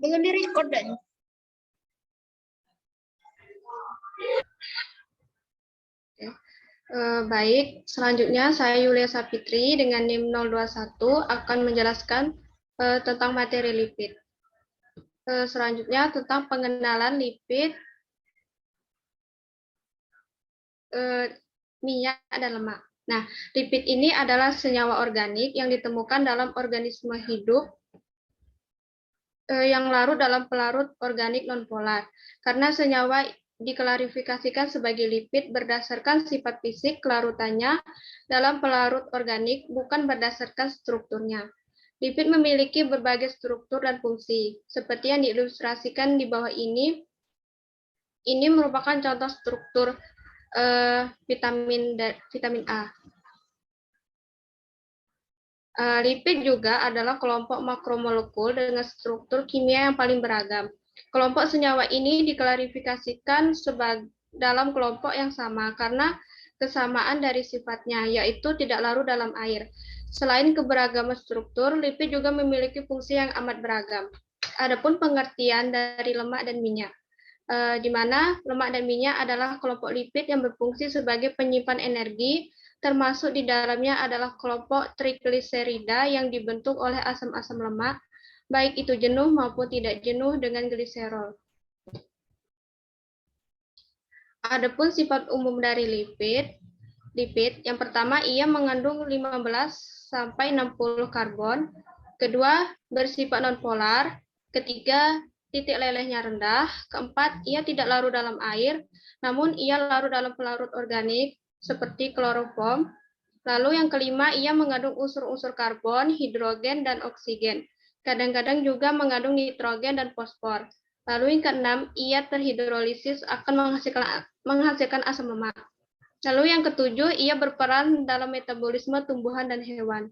Belum di-record dan. Baik, selanjutnya saya Yulia Sapitri dengan NIM 021 akan menjelaskan tentang materi lipid. Selanjutnya tentang pengenalan lipid, minyak dan lemak. Nah, lipid ini adalah senyawa organik yang ditemukan dalam organisme hidup yang larut dalam pelarut organik nonpolar. Karena senyawa diklarifikasikan sebagai lipid berdasarkan sifat fisik kelarutannya dalam pelarut organik, bukan berdasarkan strukturnya. Lipid memiliki berbagai struktur dan fungsi, seperti yang diilustrasikan di bawah ini. Ini merupakan contoh struktur vitamin A. Lipid juga adalah kelompok makromolekul dengan struktur kimia yang paling beragam. Kelompok senyawa ini diklarifikasikan dalam kelompok yang sama karena kesamaan dari sifatnya, yaitu tidak larut dalam air. Selain keberagaman struktur, lipid juga memiliki fungsi yang amat beragam. Adapun pengertian dari lemak dan minyak, di mana lemak dan minyak adalah kelompok lipid yang berfungsi sebagai penyimpan energi, termasuk di dalamnya adalah kelompok trigliserida yang dibentuk oleh asam-asam lemak, baik itu jenuh maupun tidak jenuh dengan gliserol. Adapun sifat umum dari lipid, yang pertama ia mengandung 15 sampai 60 karbon, kedua bersifat nonpolar, ketiga titik lelehnya rendah, keempat ia tidak larut dalam air, namun ia larut dalam pelarut organik seperti kloroform. Lalu yang kelima, ia mengandung unsur-unsur karbon, hidrogen, dan oksigen. Kadang-kadang juga mengandung nitrogen dan fosfor. Lalu yang keenam, ia terhidrolisis akan menghasilkan asam lemak. Lalu yang ketujuh, ia berperan dalam metabolisme tumbuhan dan hewan.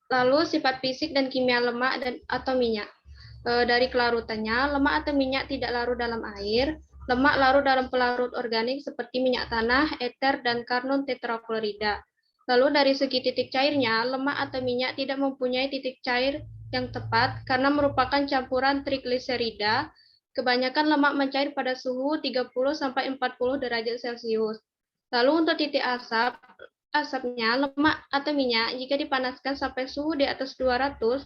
Lalu sifat fisik dan kimia lemak atau minyak. Dari kelarutannya, lemak atau minyak tidak larut dalam air, lemak larut dalam pelarut organik seperti minyak tanah, eter, dan karbon tetraklorida. Lalu dari segi titik cairnya, lemak atau minyak tidak mempunyai titik cair yang tepat karena merupakan campuran trigliserida. Kebanyakan lemak mencair pada suhu 30-40 derajat Celcius. Lalu untuk titik asapnya, lemak atau minyak jika dipanaskan sampai suhu di atas 200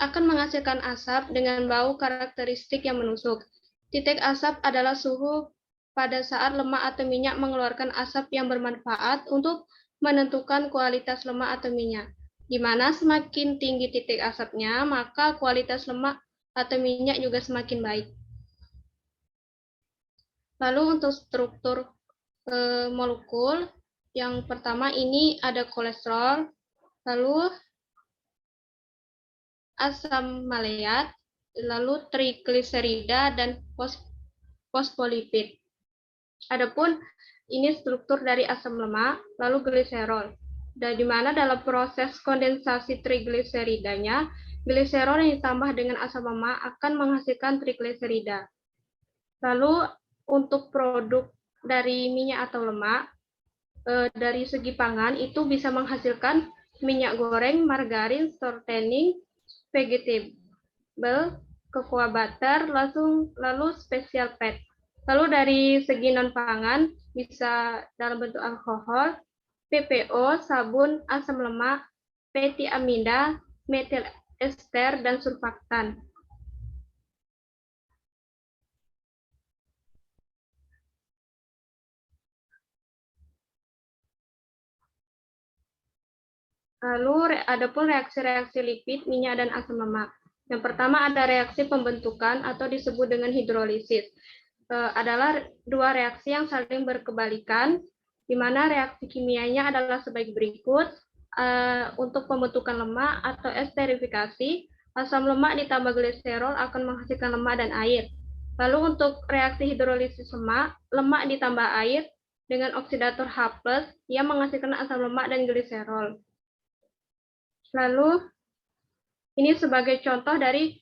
akan menghasilkan asap dengan bau karakteristik yang menusuk. Titik asap adalah suhu pada saat lemak atau minyak mengeluarkan asap yang bermanfaat untuk menentukan kualitas lemak atau minyak. Di mana semakin tinggi titik asapnya, maka kualitas lemak atau minyak juga semakin baik. Lalu untuk struktur molekul, yang pertama ini ada kolesterol, lalu asam maleat, lalu trigliserida, dan fosfolipid. Adapun ini struktur dari asam lemak, lalu gliserol. Dan di mana dalam proses kondensasi trigliseridanya, gliserol yang ditambah dengan asam lemak akan menghasilkan trigliserida. Lalu untuk produk dari minyak atau lemak, dari segi pangan itu bisa menghasilkan minyak goreng, margarin, shortening, vegetable, cocoa butter, lalu special fat. Lalu dari segi non pangan bisa dalam bentuk alkohol, PPO, sabun, asam lemak, fatty amida, metil ester, dan surfaktan. Lalu adapun reaksi-reaksi lipid, minyak, dan asam lemak. Yang pertama ada reaksi pembentukan atau disebut dengan hidrolisis. Adalah dua reaksi yang saling berkebalikan, di mana reaksi kimianya adalah sebagai berikut. Untuk pembentukan lemak atau esterifikasi, asam lemak ditambah gliserol akan menghasilkan lemak dan air. Lalu untuk reaksi hidrolisis lemak ditambah air dengan oksidator H+, yang menghasilkan asam lemak dan gliserol. Lalu ini sebagai contoh dari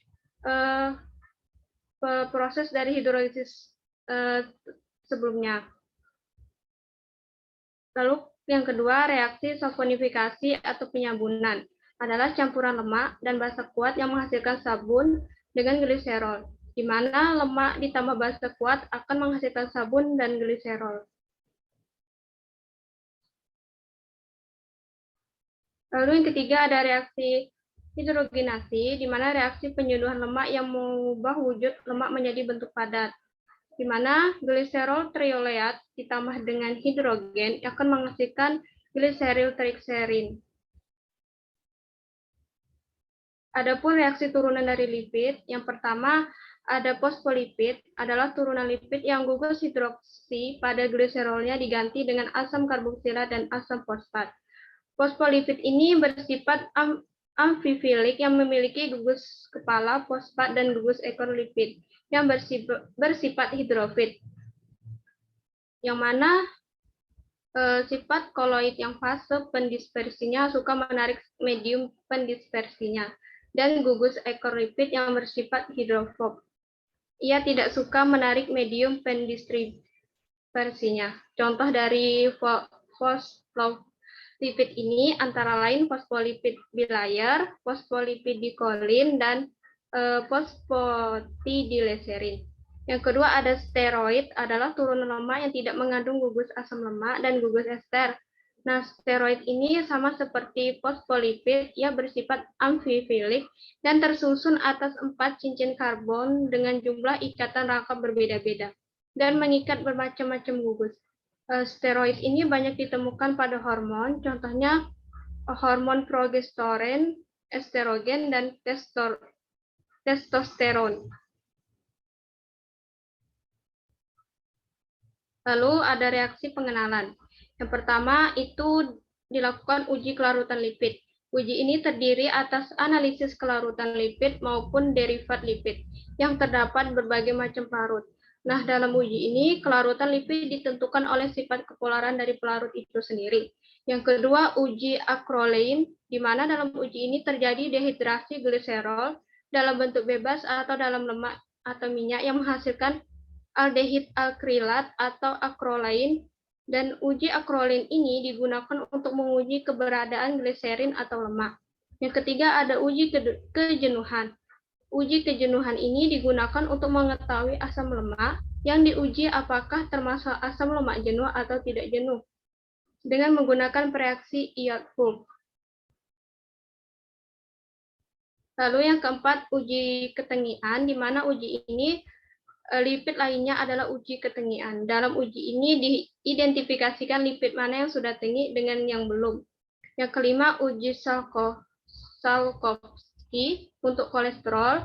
proses dari hidrolisis sebelumnya. Lalu yang kedua, reaksi saponifikasi atau penyambunan. adalah campuran lemak dan basa kuat yang menghasilkan sabun dengan gliserol, di mana lemak ditambah basa kuat akan menghasilkan sabun dan gliserol. Lalu yang ketiga ada reaksi hidrogenasi, di mana reaksi penyunduhan lemak yang mengubah wujud lemak menjadi bentuk padat, di mana gliserol trioleat ditambah dengan hidrogen akan menghasilkan gliseryltriglycerin. Adapun reaksi turunan dari lipid, yang pertama ada fosfolipid, adalah turunan lipid yang gugus hidroksi pada gliserolnya diganti dengan asam karboksila dan asam fosfat. Fosfolipid ini bersifat amfifilik yang memiliki gugus kepala fosfat dan gugus ekor lipid yang bersifat hidrofil, yang mana sifat koloid yang fase pendispersinya suka menarik medium pendispersinya, dan gugus ekor lipid yang bersifat hidrofob. Ia tidak suka menarik medium pendispersinya. Contoh dari fosfolipid ini antara lain fosfolipid bilayer, fosfolipid dikolin, dan fosfatidilserin. Yang kedua ada steroid, adalah turunan lemak yang tidak mengandung gugus asam lemak dan gugus ester. Nah, steroid ini sama seperti fosfolipid, ia bersifat amfifilik dan tersusun atas 4 cincin karbon dengan jumlah ikatan rangkap berbeda-beda dan mengikat bermacam-macam gugus. Steroid ini banyak ditemukan pada hormon, contohnya hormon progesteron, estrogen, dan testosteron. Lalu ada reaksi pengenalan. Yang pertama itu dilakukan uji kelarutan lipid. Uji ini terdiri atas analisis kelarutan lipid maupun derivat lipid yang terdapat berbagai macam pelarut. Nah, dalam uji ini kelarutan lipid ditentukan oleh sifat kepolaran dari pelarut itu sendiri. Yang kedua, uji acrolein, di mana dalam uji ini terjadi dehidrasi gliserol dalam bentuk bebas atau dalam lemak atau minyak yang menghasilkan aldehid akrilat atau acrolein, dan uji acrolein ini digunakan untuk menguji keberadaan gliserin atau lemak. Yang ketiga ada uji kejenuhan. Uji kejenuhan ini digunakan untuk mengetahui asam lemak yang diuji apakah termasuk asam lemak jenuh atau tidak jenuh dengan menggunakan reaksi Iott-Fulp. Lalu yang keempat uji ketengian, di mana uji ini lipid lainnya adalah uji ketengian. Dalam uji ini diidentifikasikan lipid mana yang sudah tengi dengan yang belum. Yang kelima, uji Salkovski untuk kolesterol,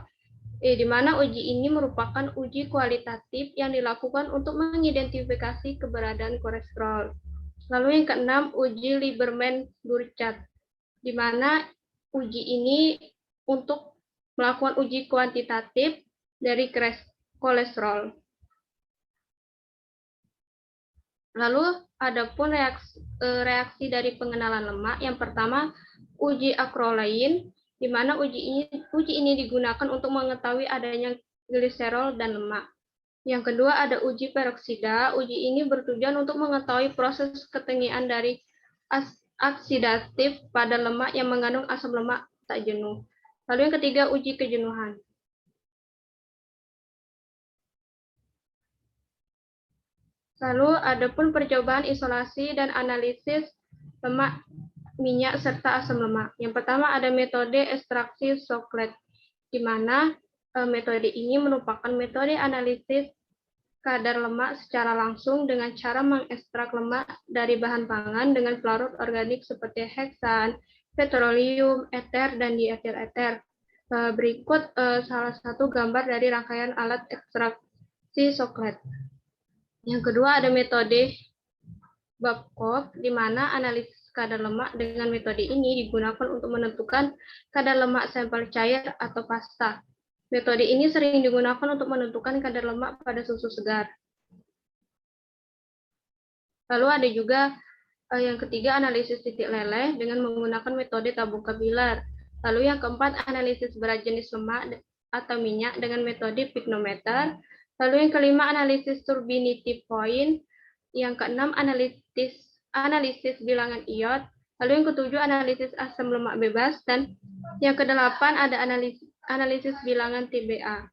di mana uji ini merupakan uji kualitatif yang dilakukan untuk mengidentifikasi keberadaan kolesterol. Lalu yang keenam, uji Lieberman-Burchardt, di mana uji ini untuk melakukan uji kuantitatif dari kolesterol. Lalu adapun reaksi dari pengenalan lemak. Yang pertama uji acrolein, di mana uji ini digunakan untuk mengetahui adanya gliserol dan lemak. Yang kedua ada uji peroksida. Uji ini bertujuan untuk mengetahui proses ketengian dari oksidatif pada lemak yang mengandung asam lemak tak jenuh. Lalu yang ketiga uji kejenuhan. Lalu adapun percobaan isolasi dan analisis lemak, minyak, serta asam lemak. Yang pertama ada metode ekstraksi Soklet, di mana metode ini merupakan metode analisis kadar lemak secara langsung dengan cara mengekstrak lemak dari bahan pangan dengan pelarut organik seperti heksan, petroleum, eter, dan dietil eter. Berikut salah satu gambar dari rangkaian alat ekstraksi Soklet. Yang kedua ada metode Babcock, di mana analisis kadar lemak dengan metode ini digunakan untuk menentukan kadar lemak sampel cair atau pasta. Metode ini sering digunakan untuk menentukan kadar lemak pada susu segar. Lalu ada juga yang ketiga analisis titik leleh dengan menggunakan metode tabung kapiler. Lalu yang keempat analisis berat jenis lemak atau minyak dengan metode pignometer. Lalu yang kelima analisis turbidity point. Yang keenam analisis bilangan iot. Lalu yang ketujuh, analisis asam lemak bebas. Dan yang kedelapan ada analisis bilangan TBA.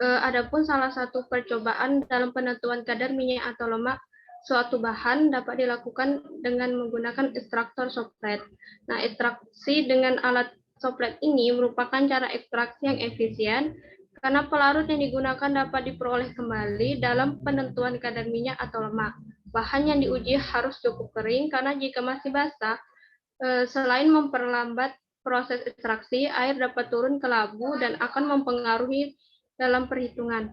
Adapun salah satu percobaan dalam penentuan kadar minyak atau lemak suatu bahan dapat dilakukan dengan menggunakan ekstraktor soplet. Nah, ekstraksi dengan alat soplet ini merupakan cara ekstraksi yang efisien karena pelarut yang digunakan dapat diperoleh kembali dalam penentuan kadar minyak atau lemak. Bahan yang diuji harus cukup kering karena jika masih basah, selain memperlambat proses ekstraksi, air dapat turun ke labu dan akan mempengaruhi dalam perhitungan.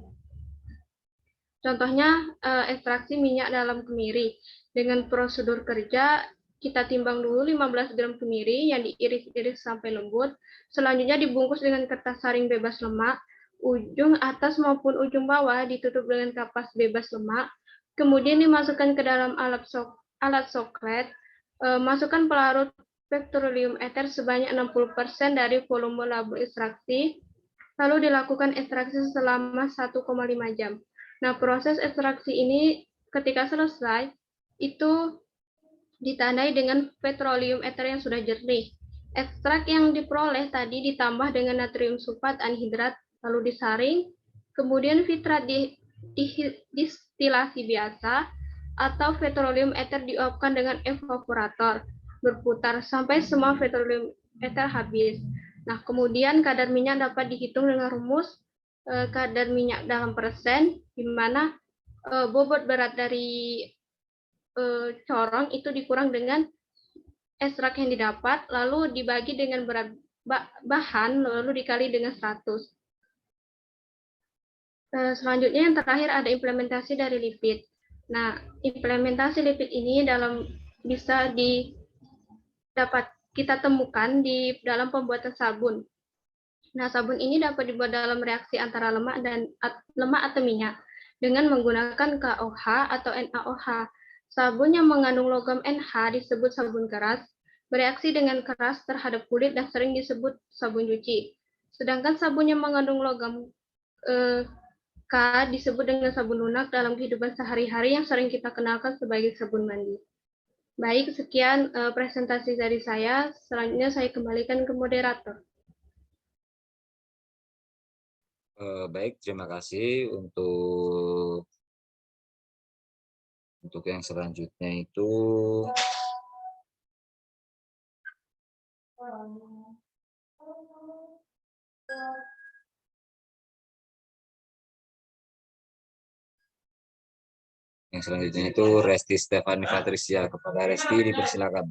Contohnya ekstraksi minyak dalam kemiri. Dengan prosedur kerja, kita timbang dulu 15 gram kemiri yang diiris-iris sampai lembut. Selanjutnya dibungkus dengan kertas saring bebas lemak. Ujung atas maupun ujung bawah ditutup dengan kapas bebas lemak. Kemudian dimasukkan ke dalam alat soklet. Masukkan pelarut petroleum ether sebanyak 60% dari volume labu ekstraksi. Lalu dilakukan ekstraksi selama 1,5 jam. Nah, proses ekstraksi ini ketika selesai, itu ditandai dengan petroleum ether yang sudah jernih. Ekstrak yang diperoleh tadi ditambah dengan natrium sulfat anhidrat, lalu disaring, kemudian filtrat distilasi biasa, atau petroleum ether diuapkan dengan evaporator, berputar sampai semua petroleum ether habis. Nah, kemudian kadar minyak dapat dihitung dengan rumus kadar minyak dalam persen, di mana bobot berat dari corong itu dikurang dengan ekstrak yang didapat, lalu dibagi dengan berat bahan, lalu dikali dengan 100. Selanjutnya yang terakhir ada implementasi dari lipid. Nah, implementasi lipid ini bisa dapat kita temukan di dalam pembuatan sabun. Nah, sabun ini dapat dibuat dalam reaksi antara lemak atau minyak dengan menggunakan KOH atau NaOH. Sabun yang mengandung logam NH disebut sabun keras, bereaksi dengan keras terhadap kulit dan sering disebut sabun cuci. Sedangkan sabun yang mengandung logam K disebut dengan sabun lunak dalam kehidupan sehari-hari yang sering kita kenalkan sebagai sabun mandi. Baik, sekian presentasi dari saya. Selanjutnya saya kembalikan ke moderator. Baik, terima kasih untuk yang selanjutnya itu Resti Stefani Patricia. Kepada Resti dipersilakan.